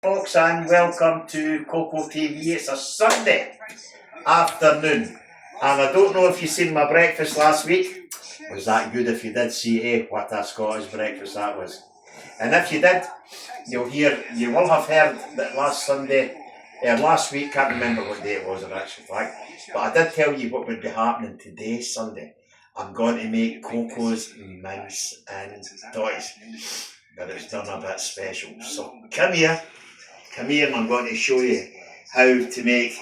Folks, and welcome to Coco TV. It's a Sunday afternoon, and I don't know if you seen my breakfast last week. Was that good? If you did see, what a Scottish breakfast that was. And if you did, you will have heard that last week, can't remember what day it was in actual fact, but I did tell you what would be happening today, Sunday. I'm going to make Coco's mince and tatties, but it's done a bit special. So come here and I'm going to show you how to make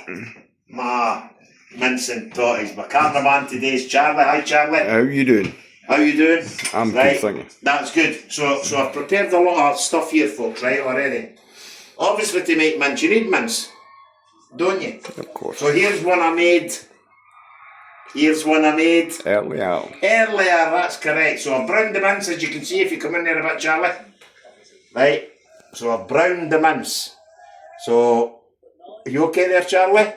my mince and tatties. My cameraman today is Charlie. Hi Charlie. How you doing? How you doing? I'm right. good, thank you. That's good. So I've prepared a lot of stuff here, folks, right, already. Obviously to make mince, you need mince, don't you? Of course. So here's one I made. Earlier, that's correct. So I've browned the mince, as you can see if you come in there a bit, Charlie. Right, so I've browned the mince. So, are you okay there, Charlie?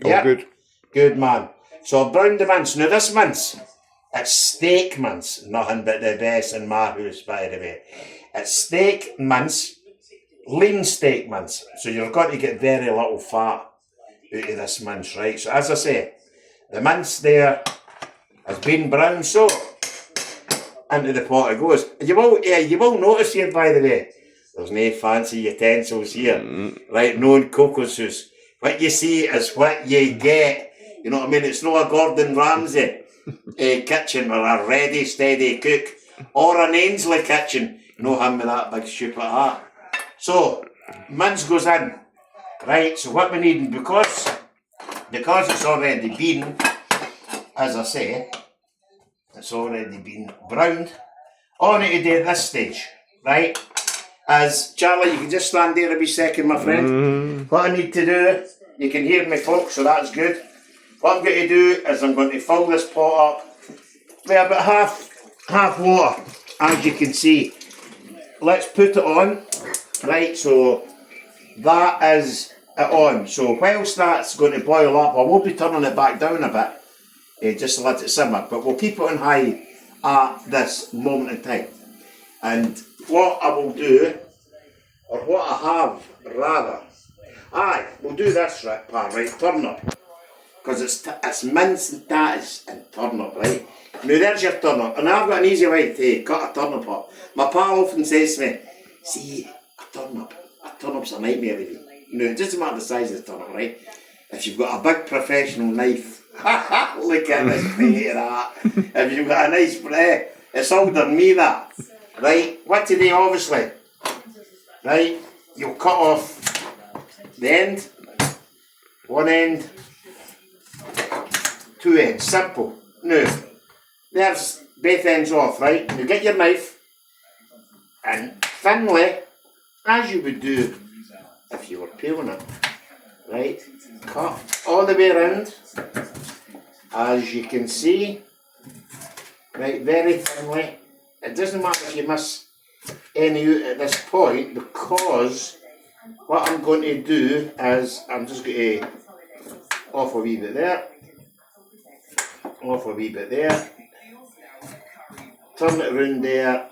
Yeah. Good. Good man. So I've browned the mince. Now this mince, it's steak mince. Nothing but the best in my house, by the way. It's steak mince, lean steak mince. So you're going to get very little fat out of this mince, right? So as I say, the mince there has been browned, so into the pot it goes. You will notice here, by the way, there's no fancy utensils here, right? No in Coco's house. What you see is what you get. You know what I mean? It's not a Gordon Ramsay kitchen or a ready, steady cook or an Ainsley kitchen. You know him with that big stupid hat. So, mince goes in, right? So what we need, because it's already been, as I say, it's already been browned. All I need to do at this stage, right, is, Charlie, you can just stand there a wee second, my friend. What I need to do, you can hear me, folks, so that's good. What I'm going to do is I'm going to fill this pot up with about half water, as you can see. Let's put it on, right, so that is it on. So whilst that's going to boil up, I will be turning it back down a bit, just to let it simmer, but we'll keep it on high at this moment in time. And what I will do, or what I have rather, we'll do this, right, pal, right, turnip, because it's mince and tatties and turnip, right. Now there's your turnip, and I've got an easy way to cut a turnip up. My pal often says to me, see, a turnip's a nightmare with you. No, it doesn't matter the size of the turnip, right? If you've got a big professional knife, look at this thing here, that. If you've got a nice, it's older than me, that. Right? What to do, obviously, right? You'll cut off the end, one end, two ends, simple. Now, there's both ends off, right? You get your knife, and thinly, as you would do if you were peeling it, right, cut all the way around, as you can see, right, very thinly. It doesn't matter if you miss any out at this point, because what I'm going to do is I'm just going to off a wee bit there, turn it around there,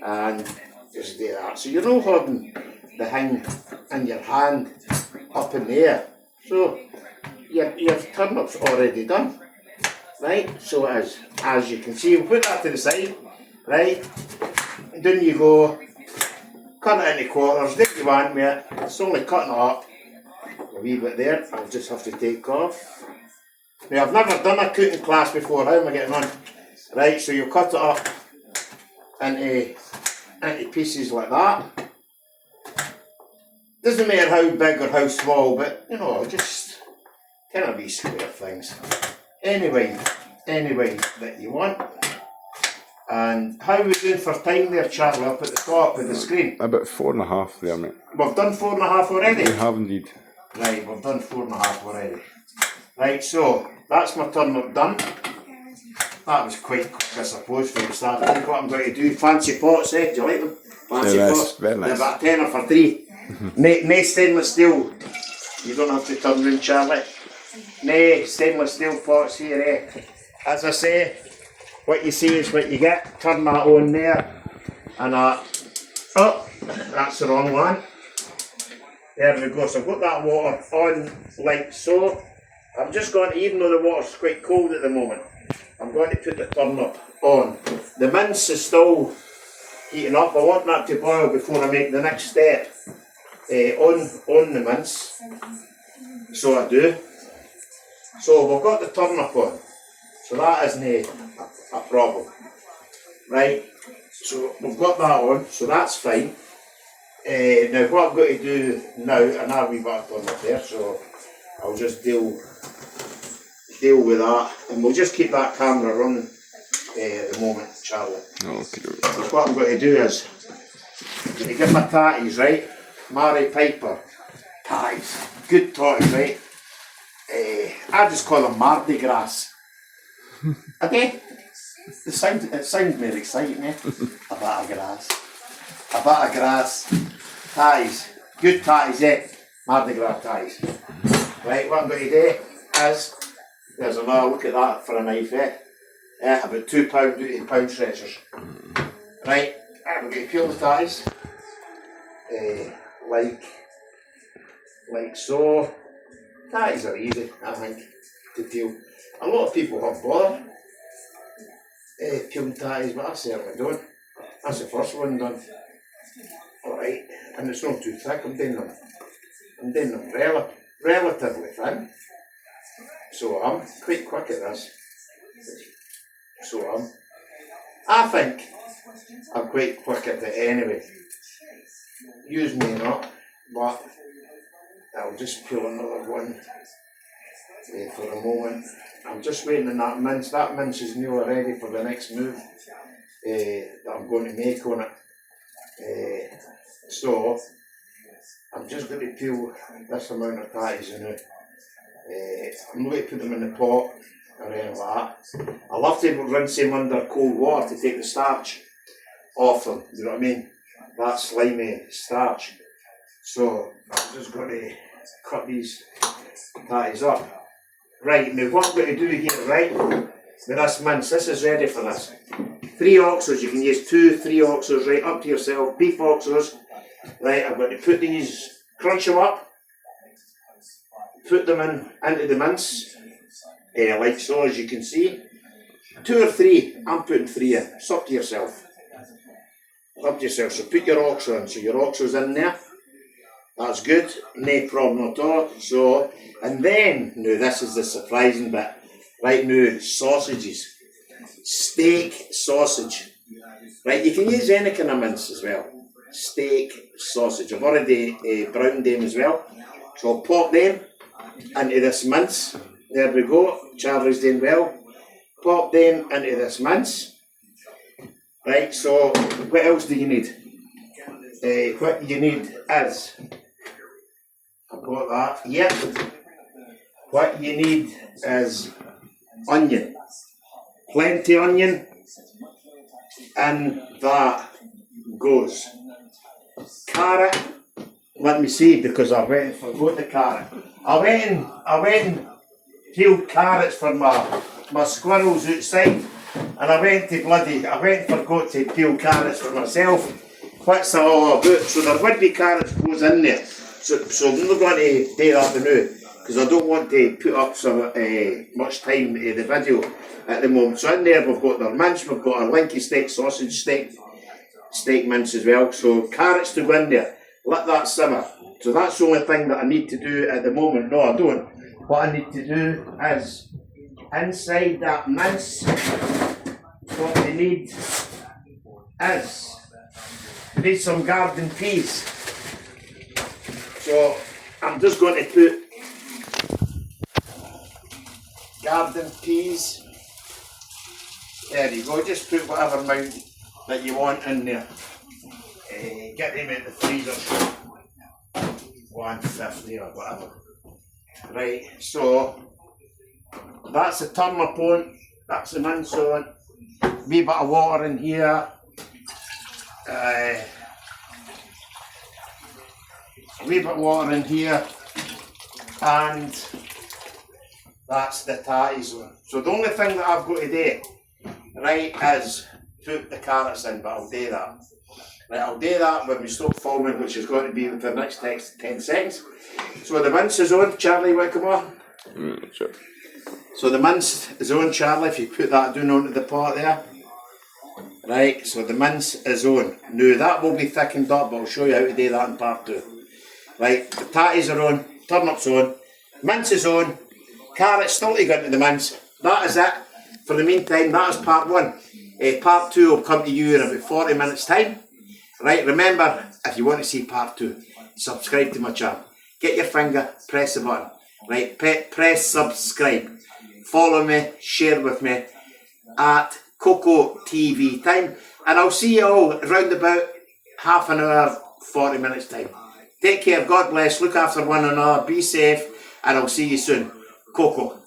and just do that. So you're not holding the thing in your hand up in the air. So your turnip's already done, right? So it is, as you can see, we'll put that to the side, right? And then you go, cut it into quarters, do what you want with it. It's only cutting it up a wee bit there. I'll just have to take off. Now I've never done a cooking class before, how am I getting on? Right, so you cut it up into pieces like that. Doesn't matter how big or how small, but you know, just kind of these square things. Anyway that you want. And how are we doing for time there, Charlie, up at the top of the screen? about 4.5 there, mate. We've done 4.5 already? We have indeed. Right, we've done 4.5 already. Right, so that's my turnip done. That was quite quick, I suppose, from the start. I think what I'm going to do, fancy pots, do you like them? Fancy pots. Very nice. They're about 10 for 3. No stainless steel. You don't have to turn round, Charlie. No stainless steel pots here, eh? As I say, what you see is what you get. Turn that on there, and Oh, that's the wrong one. There we go. So I've got that water on like so. I'm just going to, even though the water's quite cold at the moment, I'm going to put the turnip on. The mince is still heating up. I want that to boil before I make the next step on the mince. So I do. So we've got the turnip on. So that isn't a problem. Right? So we've got that on, so that's fine. Now what I'm going to do now, and I'll be back on it there, so I'll just deal with that, and we'll just keep that camera running at the moment, Charlie. Okay. So what I'm going to do is, I'm going to get my tatties, right? Mary Piper tatties, good tatties, right? I just call them Mardi Gras. Okay? It sounds more exciting, eh? A bit of grass. A bit of grass. Tatties. Good tatties, eh? Mardi Gras tatties. Right, what I'm going to do is, there's another look at that for a knife, eh? About £2 out of pound stretchers. Right, I'm going to peel the tatties. Like so. Tatties are easy, I think, to peel. A lot of people have bother peeling tatties, but I certainly don't. That's the first one done. Alright, and it's not too thick. I'm doing them relatively thin. So I'm quite quick at this. So I think I'm quite quick at it anyway. Use me not, but I'll just peel another one for the moment. I'm just waiting on that mince. That mince is nearly ready for the next move that I'm going to make on it. So I'm just going to peel this amount of tatties in it. I'm going to put them in the pot or anything like that. I love to rinse them under cold water to take the starch off them. You know what I mean? That slimy starch. So I'm just going to cut these tatties up. Right, now what I'm going to do here, right, with this mince, this is ready for this. 3 oxers, you can use 2, 3 oxers, right, up to yourself, beef oxers. Right, I'm going to put these, crunch them up, put them into the mince, like so, as you can see. 2 or 3, I'm putting 3 in, it's up to yourself. Up to yourself, so put your oxer in, so your oxer's in there. That's good, no problem at all. So, and then, now this is the surprising bit, right now, sausages. Steak sausage. Right, you can use any kind of mince as well. Steak sausage. I've already browned them as well. So I'll pop them into this mince. There we go, Charlie's doing well. Pop them into this mince. Right, so what else do you need? What you need is, I've got that, yep. What you need is onion. Plenty onion. And that goes. Carrot. Let me see, because I went and forgot the carrot. I went and peeled carrots for my squirrels outside. And I went and forgot to peel carrots for myself. What's that all about? So there would be carrots goes in there. So I'm not going to do that now, because I don't want to put up some much time in the video at the moment. So in there we've got our mince, we've got our linky steak sausage, steak mince as well. So carrots to go in there, let that simmer. So that's the only thing that I need to do at the moment. No, I don't. What I need to do is, inside that mince, what we need is, we need some garden peas. So I'm just going to put garden peas. There you go, just put whatever amount that you want in there. Get them in the freezer, 150 or whatever. Right, so that's the turnip on, that's the mince on, wee bit of water in here. A wee bit of water in here, and that's the tatties on. So the only thing that I've got to do, right, is put the carrots in, but I'll do that. Right, I'll do that when we stop filming, which is going to be for the next 10 seconds. So the mince is on, Charlie, will come on? Sure. So the mince is on, Charlie, if you put that down onto the pot there. Right, so the mince is on. Now that will be thickened up, but I'll show you how to do that in part 2. Right, the tatties are on, turnips on, mince is on, carrots still to go into the mince. That is it. For the meantime, that is part 1. Part 2 will come to you in about 40 minutes time. Right, remember, if you want to see part 2, subscribe to my channel. Get your finger, press the button. Right, press subscribe. Follow me, share with me at Coco TV time. And I'll see you all around about half an hour, 40 minutes time. Take care, God bless, look after one another, be safe, and I'll see you soon. Coco.